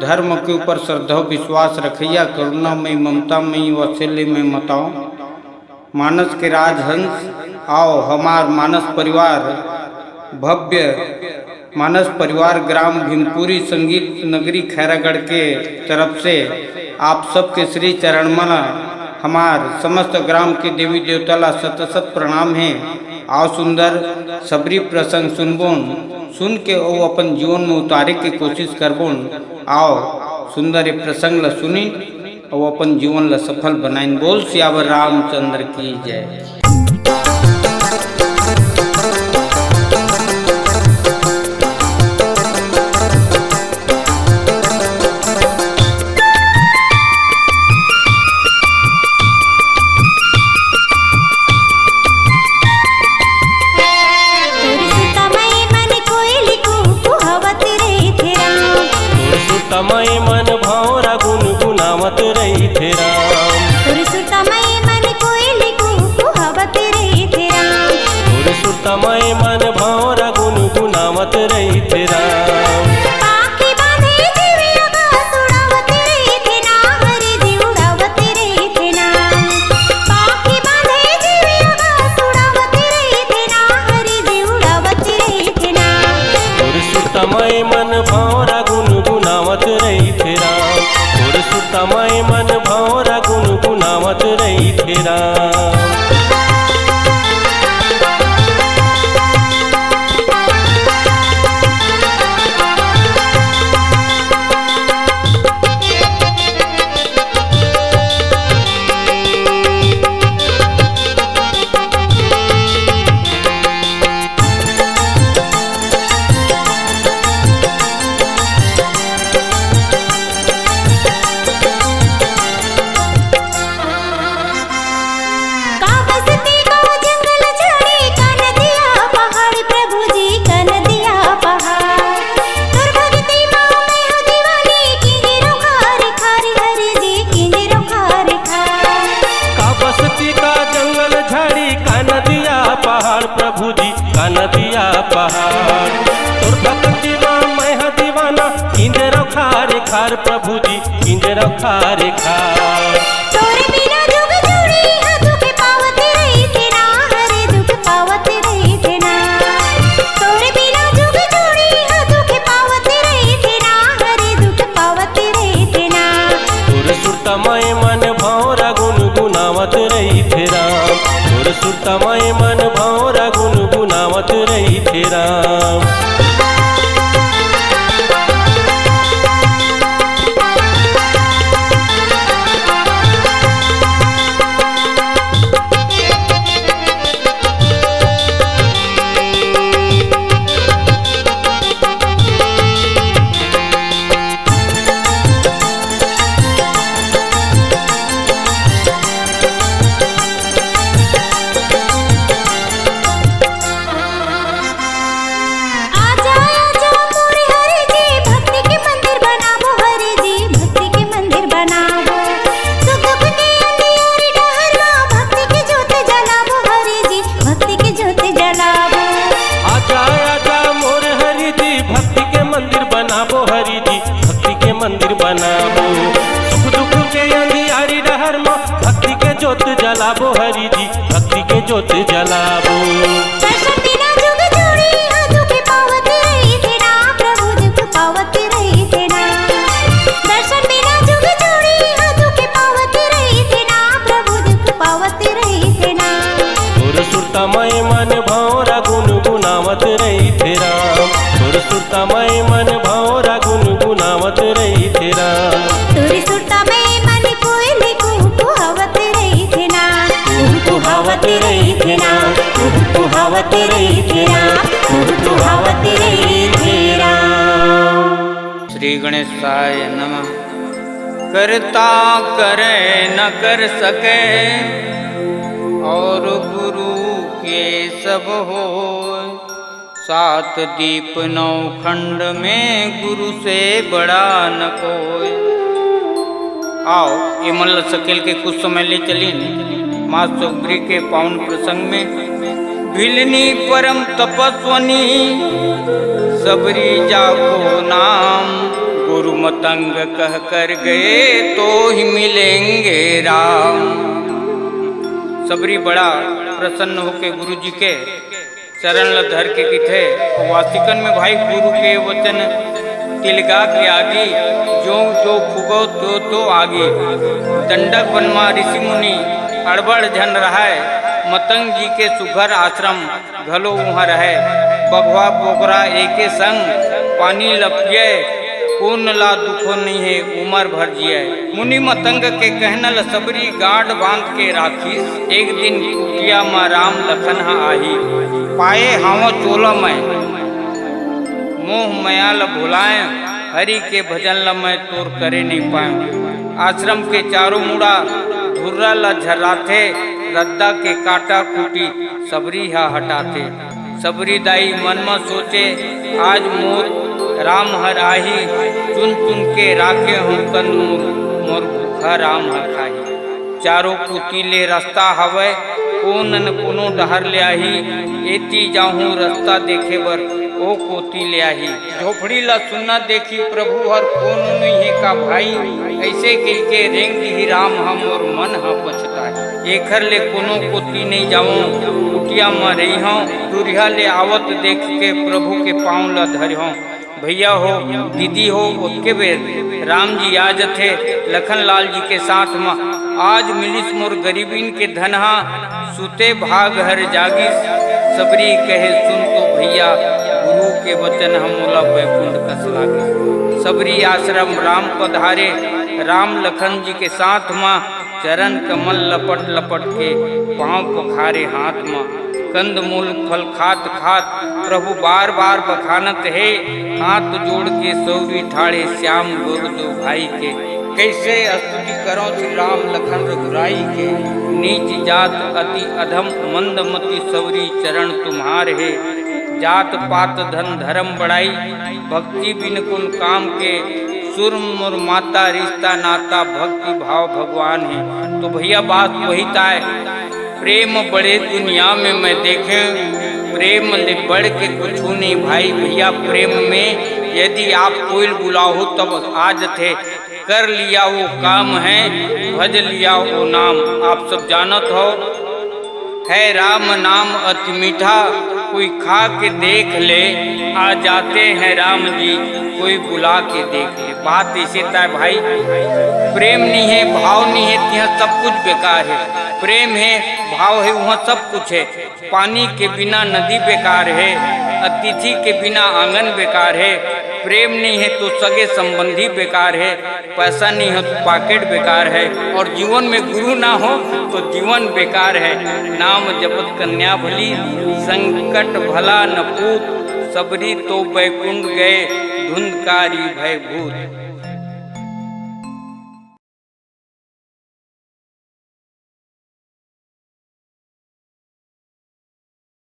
धर्म के ऊपर श्रद्धा विश्वास रखैया, करुणामयी ममतामयी वात्सल्य में मताओ। मानस के राजहंस आओ हमार मानस परिवार, भव्य मानस परिवार ग्राम भीमपुरी संगीत नगरी खैरागढ़ के तरफ से आप सबके श्री चरणमला हमार समस्त ग्राम के देवी देवता ला सत सत प्रणाम है। आओ सुंदर सबरी प्रसंग सुनबोन, सुन के ओ अपन जीवन में उतारे की कोशिश करबोन। आओ सुंदर ये प्रसंग ला सुनी और अपन जीवन ला सफल बनाइन। बोल सियावर रामचंद्र की जय। तमय मन भौरा गुनगुनावत रही थे राम, तमय मन कोयली कुहवत रही थे राम, तमय मन भौरा गुनगुनावत रही थे राम। पाखी बांधे जीविया घास उड़ावत रही थे ना, हरि जी उड़ावत रही थे ना। पाखी बांधे जीविया घास उड़ावत रही थे ना, हरि जी उड़ावत रही थे ना। तमय मन भौरा गुनगुनावत रही थे राम, तमय मन भौरा गुनगुनावत रही थे राम। नदिया पहाड़ तोर भक्ति मैं दीवाना, इंजरो खारे खार प्रभु जी इंजरो खारे खार। तोरे बिना जुग जुड़ी है दुख पावत रही थे ना, हरे दुख पावत रही थे ना। तोरे बिना जुग जुड़ी है दुख पावत रही थे ना, हरे दुख पावत रही थे ना। तोर सुरतमय मन भौरा गुनगुनावत रही थे राम, तोर सुरतमय मन भौरा गुनगुनावत रही थे राम। मंदिर बनाबो सुख दुख के अंधियारी डहर में भक्ति के ज्योत जलाबो, हरि जी भक्ति के ज्योत जलाबो। दर्शन बिना जुग जुड़ी है दुख पावत रही थे ना, प्रभु दुख पावत रही थे ना। दर्शन बिना जुग जुड़ी है दुख पावत रही थे ना, प्रभु दुख पावत रही थे ना। तोर सुरतमय मन भौरा गुनगुनावत रही थे राम, तोर सुरतमय मन भौरा गुनगुनावत रही थे राम। तोरी सुरतमय मन कोयली कुहवत रही थे ना, कुहवत रही थे ना, कुहवत रही थे ना, कुहवत रही थे राम। श्री गणेशाय नमः। करता करे न कर सके और गुरु के सब हो, सात दीप नौ खंड में गुरु से बड़ा न कोई। आओ ये मल्ल सकेल के कुछ समय ले चली माँ सुग्री के पावन प्रसंग में। भिलनी परम तपस्वनी सबरी जाको नाम, गुरु मतंग कह कर गए तो ही मिलेंगे राम। सबरी बड़ा प्रसन्न होके गुरु जी के चरण ल धर के किथे वासिकन में भाई गुरु के वचन तिलगा के आगे जो जो फुगो तो आगे। दंडक वनमा ऋषि मुनि अड़बड़ झन रहाय, मतंग जी के सुघर आश्रम घलो वहाँ रहे। बघवा पोखरा एके संग पानी लपिए, पूर्ण ला दुखो नहीं है उमर भर जिए। मुनि मतंग के कहनल सबरी गाढ़ बांध के राखी। एक दिन कुटिया में राम लखन आही, पाए हाव चोला मैं मोह मयाल भुलाए। हरि के भजन ल मैं तोर करे नहीं पाए। आश्रम के चारों मुड़ा धुर्रा ल झर्राथे, रद्दा के काटा कूटी सबरी हा हटाते। सबरी दाई मन में सोचे आज मोर राम हर आही, चुन चुन के राखे हूँ कंद मोर भूखा राम हर खाही। चारों कुतीले रास्ता हवे कोन न कोनो डहर ले आही, एती जाहूँ रास्ता देखे बर ओ कोती ले आही। झोपड़ी ला सुनना देखी प्रभु हर कोन नहीं है का भाई, ऐसे कह के रेंग ही राम हम और मन हा पछताही। एखर ले कोनो कोती नहीं जाऊँ, कुटिया में रही हूँ। दूरिया ले आवत देख के प्रभु के पाँव ला धर हूँ। भैया हो दीदी हो उसके बेर राम जी आज थे लखन लाल जी के साथ में। आज मिलिस मोर गरीबीन के धनहा, सुते भाग हर जागी। सबरी कहे सुन तो भैया गुरु के वचन हम मोला वैकुंठ कस लागे। सबरी आश्रम राम पधारे, राम लखन जी के साथ में। चरण कमल लपट लपट के पाँव पखारे हाथ में। कंद मूल फल खात खात प्रभु बार बार बखानत है। हाथ जोड़ के सौरी ठाड़े श्याम गुरु दो भाई के। कैसे स्तुति करो श्री राम लखन रघुराई के। नीच जात अति अधम मंदमति सौरी चरण तुम्हार है। जात पात धन धर्म बढ़ाई, भक्ति बिन कुल काम के। सुर मुर माता रिश्ता नाता भक्ति भाव भगवान है। तो भैया बात वही ताय, प्रेम बड़े दुनिया में मैं देखे, प्रेम ले बढ़ के कुछ नहीं भाई। भैया प्रेम में यदि आप कोई बुलाओ तब आज थे, कर लिया वो काम है, भज लिया वो नाम। आप सब जानत हो है राम नाम अति मीठा, कोई खा के देख ले आ जाते हैं राम जी, कोई बुला के देख ले। बात इसे था भाई, प्रेम नहीं है भाव नहीं है यहाँ सब कुछ बेकार है। प्रेम है भाव है वहाँ सब कुछ है। पानी के बिना नदी बेकार है, अतिथि के बिना आंगन बेकार है। प्रेम नहीं है तो सगे संबंधी बेकार है, पैसा नहीं हो तो पॉकेट बेकार है। और जीवन में गुरु ना हो तो जीवन बेकार है। नाम जपत कन्या भली, संकट भला न पूत। सबरी तो बैकुंठ गए, धुंधकारी भय भूत।